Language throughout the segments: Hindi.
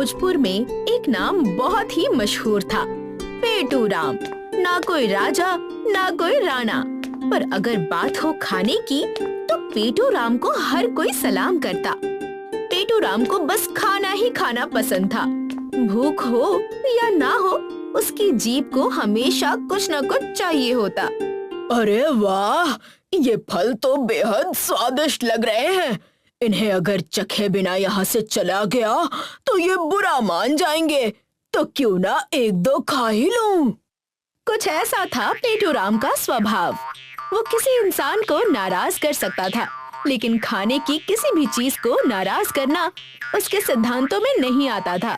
भोजपुर में एक नाम बहुत ही मशहूर था, पेटू राम। ना कोई राजा ना कोई राणा, पर अगर बात हो खाने की तो पेटू राम को हर कोई सलाम करता। पेटू राम को बस खाना ही खाना पसंद था। भूख हो या ना हो, उसकी जीभ को हमेशा कुछ न कुछ चाहिए होता। अरे वाह, ये फल तो बेहद स्वादिष्ट लग रहे हैं। इन्हें अगर चखे बिना यहाँ से चला गया तो ये बुरा मान जाएंगे, तो क्यों ना एक दो खा ही लूं। कुछ ऐसा था पेटू राम का स्वभाव। वो किसी इंसान को नाराज कर सकता था, लेकिन खाने की किसी भी चीज को नाराज करना उसके सिद्धांतों में नहीं आता था।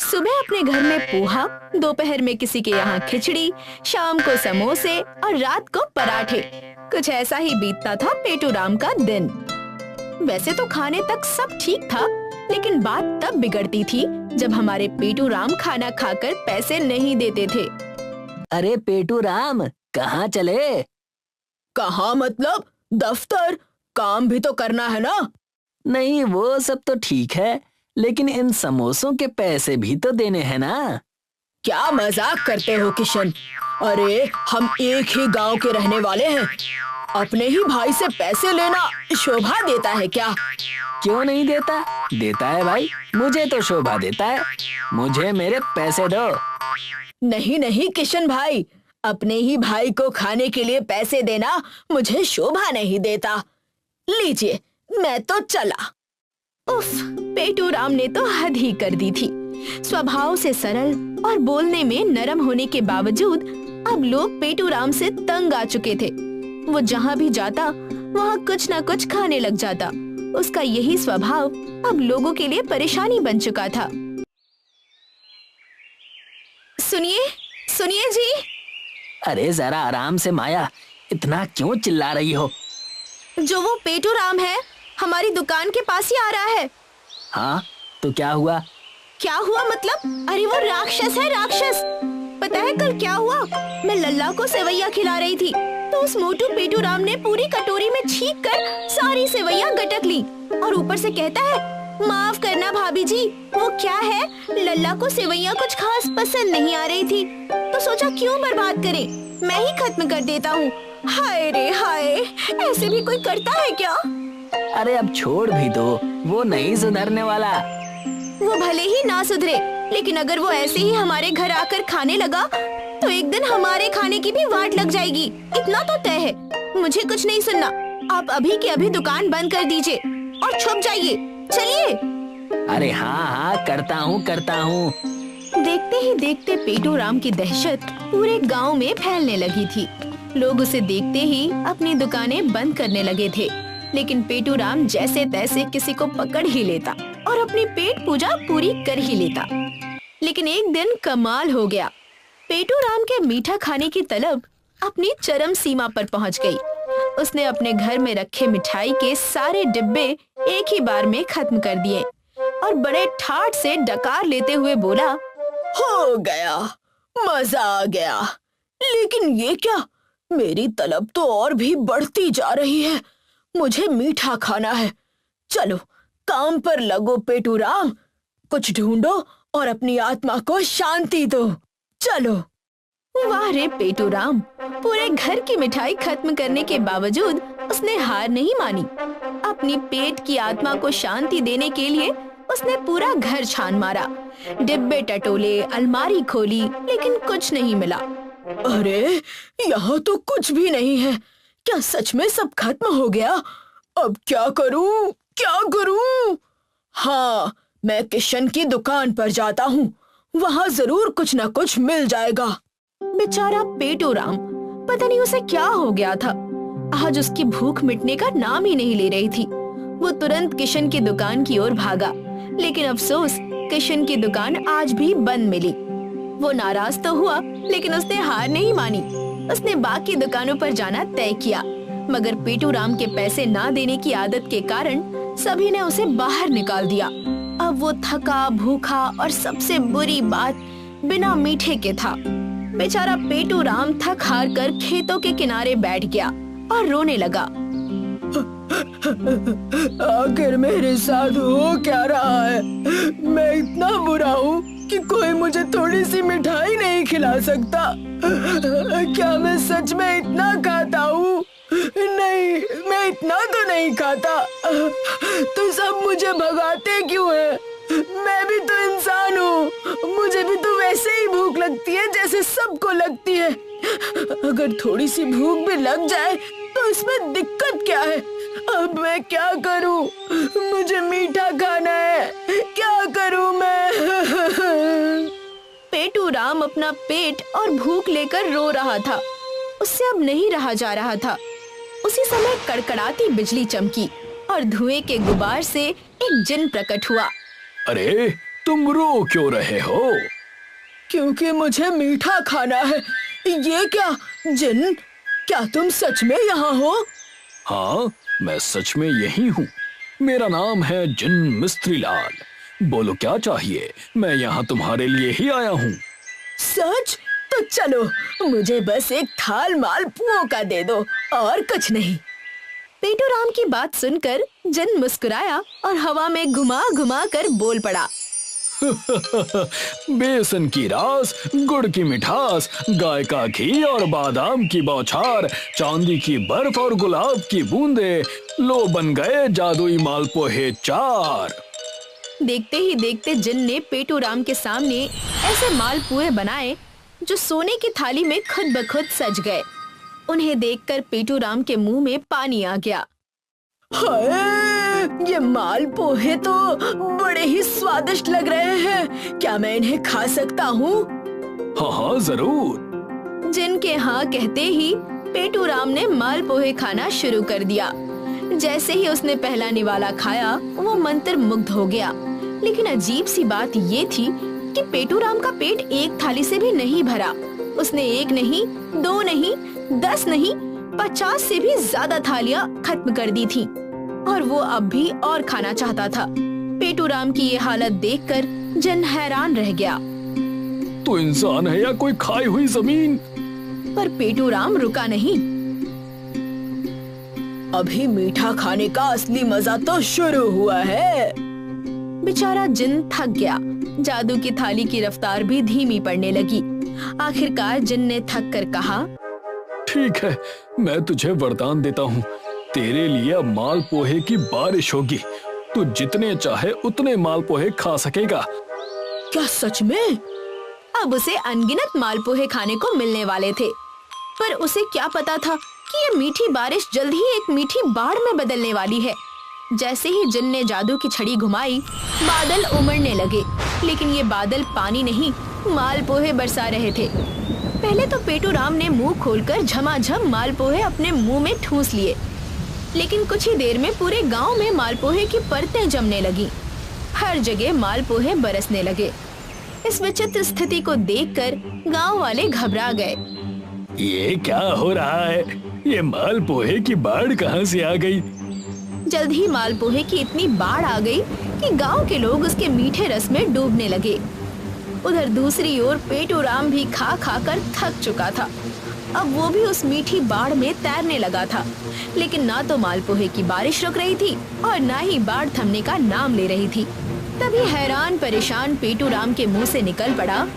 सुबह अपने घर में पोहा, दोपहर में किसी के यहाँ खिचड़ी, शाम को समोसे और रात को पराठे। कुछ ऐसा ही बीतता था पेटू राम का दिन। वैसे तो खाने तक सब ठीक था, लेकिन बात तब बिगड़ती थी जब हमारे पेटू राम खाना खाकर पैसे नहीं देते थे। अरे पेटू राम, कहाँ चले? कहाँ मतलब? दफ्तर, काम भी तो करना है ना। नहीं, वो सब तो ठीक है, लेकिन इन समोसों के पैसे भी तो देने हैं ना। क्या मजाक करते हो किशन? अरे हम एक ही गांव के रहने वाले हैं। अपने ही भाई से पैसे लेना शोभा देता है क्या? क्यों नहीं देता? देता है भाई, मुझे तो शोभा देता है। मुझे मेरे पैसे दो। नहीं नहीं किशन भाई, अपने ही भाई को खाने के लिए पैसे देना मुझे शोभा नहीं देता। लीजिए, मैं तो चला। उफ, पेटू राम ने तो हद ही कर दी थी। स्वभाव से सरल और बोलने में नरम होने के बावजूद अब लोग पेटू राम से तंग आ चुके थे। वो जहाँ भी जाता वहाँ कुछ न कुछ खाने लग जाता। उसका यही स्वभाव अब लोगों के लिए परेशानी बन चुका था। सुनिए, सुनिए जी। अरे जरा आराम से माया, इतना क्यों चिल्ला रही हो? जो वो पेटू राम है, हमारी दुकान के पास ही आ रहा है। हाँ, तो क्या हुआ? क्या हुआ मतलब? अरे वो राक्षस है, राक्षस। पता है कल क्या हुआ? मैं लल्ला को सेवैया खिला रही थी, तो उस मोटू पेटू राम ने पूरी कटोरी में छींक कर सारी सेवैया गटक ली और ऊपर से कहता है, माफ करना भाभी जी, वो क्या है, लल्ला को सेवैया कुछ खास पसंद नहीं आ रही थी, तो सोचा क्यों बर्बाद करें, मैं ही खत्म कर देता हूँ। हाय रे हाय, ऐसे भी कोई करता है क्या? अरे अब छोड़ भी दो, वो नहीं सुधरने वाला। वो भले ही ना सुधरे, लेकिन अगर वो ऐसे ही हमारे घर आकर खाने लगा तो एक दिन हमारे खाने की भी वाट लग जाएगी, इतना तो तय है। मुझे कुछ नहीं सुनना, आप अभी के अभी दुकान बंद कर दीजिए और छुप जाइए। चलिए। अरे हाँ हाँ, करता हूँ। देखते ही देखते पेटू राम की दहशत पूरे गांव में फैलने लगी थी। लोग उसे देखते ही अपनी दुकानें बंद करने लगे थे, लेकिन पेटू राम जैसे तैसे किसी को पकड़ ही लेता और अपनी पेट पूजा पूरी कर ही लेता। लेकिन एक दिन कमाल हो गया। पेटू राम के मीठा खाने की तलब अपनी चरम सीमा पर पहुंच गई। उसने अपने घर में रखे मिठाई के सारे डिब्बे एक ही बार में खत्म कर दिए और बड़े ठाठ से डकार लेते हुए बोला, हो गया, मजा आ गया। लेकिन ये क्या, मेरी तलब तो और भी बढ़ती जा रही है। मुझे मीठा खाना है। चलो काम पर लगो पेटू राम, कुछ ढूंढो और अपनी आत्मा को शांति दो। चलो। वाह रे पेटू राम, पूरे घर की मिठाई खत्म करने के बावजूद उसने हार नहीं मानी। अपनी पेट की आत्मा को शांति देने के लिए उसने पूरा घर छान मारा, डिब्बे टटोले, अलमारी खोली, लेकिन कुछ नहीं मिला। अरे यहाँ तो कुछ भी नहीं है। क्या सच में सब खत्म हो गया? अब क्या करूं? हाँ, मैं किशन की दुकान पर जाता हूँ, वहाँ जरूर कुछ न कुछ मिल जाएगा। बेचारा पेटू राम, पता नहीं उसे क्या हो गया था। आज उसकी भूख मिटने का नाम ही नहीं ले रही थी। वो तुरंत किशन की दुकान की ओर भागा, लेकिन अफसोस किशन की दुकान आज भी बंद मिली। वो नाराज तो हुआ, लेकिन उसने हार नहीं मानी। उसने बाकी दुकानों पर जाना तय किया, मगर पेटू राम के पैसे ना देने की आदत के कारण सभी ने उसे बाहर निकाल दिया। अब वो थका, भूखा और सबसे बुरी बात, बिना मीठे के था। बेचारा पेटू राम थक हार कर खेतों के किनारे बैठ गया और रोने लगा। आखिर मेरे साथ हो क्या रहा है? मैं इतना बुरा हूँ कि कोई मुझे थोड़ी सी मिठाई नहीं खिला सकता। क्या मैं सच में इतना खाता हूँ? नहीं, मैं इतना तो नहीं खाता। तो सब मुझे भगाते क्यों हैं? मैं भी तो इंसान हूँ, मुझे भी तो वैसे ही भूख लगती है जैसे सबको लगती है। अगर थोड़ी सी भूख भी लग जाए तो इसमें दिक्कत क्या है? अब मैं क्या करूँ? मुझे मीठा खाना है, क्या करूँ मैं? पेटू राम अपना पेट और भूख लेकर रो रहा था। उससे अब नहीं रहा जा रहा था। उसी समय कड़कड़ाती बिजली चमकी और धुएं के गुबार से एक जिन प्रकट हुआ। अरे तुम रो क्यों रहे हो? क्योंकि मुझे मीठा खाना है। ये क्या जिन, क्या तुम सच में यहाँ हो? हाँ, मैं सच में यही हूँ। मेरा नाम है जिन मिस्त्री लाल। बोलो क्या चाहिए, मैं यहाँ तुम्हारे लिए ही आया हूँ। सच? तो चलो, मुझे बस एक थाल मालपुओं का दे दो और कुछ नहीं। पेटू राम की बात सुनकर जिन मुस्कुराया और हवा में घुमा घुमा कर बोल पड़ा। बेसन की रास, गुड़ की मिठास, गाय का घी और बादाम की बौछार, चांदी की बर्फ और गुलाब की बूंदे, लो बन गए जादुई मालपुए 4। देखते ही देखते जिन ने पेटू राम के सामने ऐसे मालपुए बनाए जो सोने की थाली में खुद ब खुद सज गए। उन्हें देखकर पेटू राम के मुंह में पानी आ गया। हाय, ये मालपुए तो बड़े ही स्वादिष्ट लग रहे हैं। क्या मैं इन्हें खा सकता हूँ? हाँ हाँ जरूर। जिन के हाँ कहते ही पेटू राम ने मालपुए खाना शुरू कर दिया। जैसे ही उसने पहला निवाला खाया वो मंत्र मुग्ध हो गया। लेकिन अजीब सी बात ये थी कि पेटू राम का पेट एक थाली से भी नहीं भरा। उसने 1 नहीं, 2 नहीं, 10 नहीं, 50 से भी ज्यादा थालियां खत्म कर दी थी और वो अब भी और खाना चाहता था। पेटू राम की ये हालत देखकर जिन हैरान रह गया। तो इंसान है या कोई खाई हुई जमीन? पर पेटू राम रुका नहीं। अभी मीठा खाने का असली मजा तो शुरू हुआ है। बेचारा जिन थक गया। जादू की थाली की रफ्तार भी धीमी पड़ने लगी। आखिरकार जिन ने थक कर कहा, ठीक है, मैं तुझे वरदान देता हूँ। तेरे लिए अब मालपुए की बारिश होगी। तू जितने चाहे उतने मालपुए खा सकेगा। क्या सच में? अब उसे अनगिनत मालपुए खाने को मिलने वाले थे। पर उसे क्या पता था कि ये मीठी बारिश जल्द ही एक मीठी बाढ़ में बदलने वाली है। जैसे ही जिन ने जादू की छड़ी घुमाई, बादल उमड़ने लगे। लेकिन ये बादल पानी नहीं, मालपुए बरसा रहे थे। पहले तो पेटू राम ने मुंह खोलकर झमाझम मालपुए अपने मुंह में ठूस लिए। लेकिन कुछ ही देर में पूरे गांव में मालपुए की परतें जमने लगी। हर जगह मालपुए बरसने लगे। इस विचित्र स्थिति को देखकर गांव वाले घबरा गए। ये क्या हो रहा है? ये मालपुए की बाढ़ कहाँ से आ गई? जल्द ही मालपुए की इतनी बाढ़ आ गई कि गांव के लोग उसके मीठे रस में डूबने लगे। उधर दूसरी ओर पेटू राम भी खा खा कर थक चुका था। अब वो भी उस मीठी बाढ़ में तैरने लगा था। लेकिन ना तो मालपुए की बारिश रुक रही थी और ना ही बाढ़ थमने का नाम ले रही थी। तभी हैरान परेशान पेटू राम के मुंह से निकल पड़ा,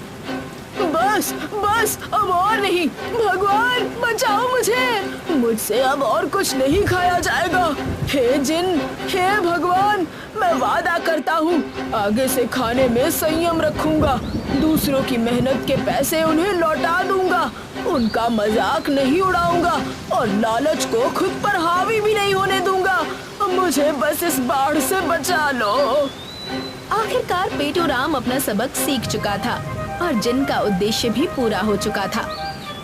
बस बस, अब और नहीं। भगवान बचाओ मुझे, मुझसे अब और कुछ नहीं खाया जाएगा। हे जिन, हे भगवान, मैं वादा करता हूँ आगे से खाने में संयम रखूंगा। दूसरों की मेहनत के पैसे उन्हें लौटा दूंगा। उनका मजाक नहीं उड़ाऊंगा और लालच को खुद पर हावी भी नहीं होने दूंगा। मुझे बस इस बाढ़ से बचा लो। आखिरकार पेटू राम अपना सबक सीख चुका था और जिन का उद्देश्य भी पूरा हो चुका था।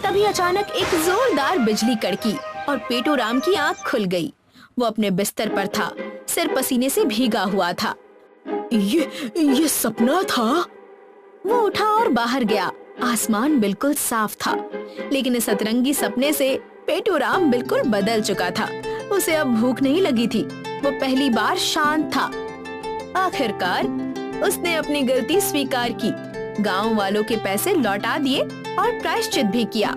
तभी अचानक एक जोरदार बिजली कड़की और पेटू राम की आंख खुल गई। वो अपने बिस्तर पर था, सिर पसीने से भीगा हुआ था। ये सपना था? वो उठा और बाहर गया। आसमान बिल्कुल साफ था, लेकिन इस सतरंगी सपने से पेटू राम बिल्कुल बदल चुका था। उसे अब भूख नहीं लगी थी। वो पहली बार शांत था। आखिरकार उसने अपनी गलती स्वीकार की, गांव वालों के पैसे लौटा दिए और प्रायश्चित भी किया।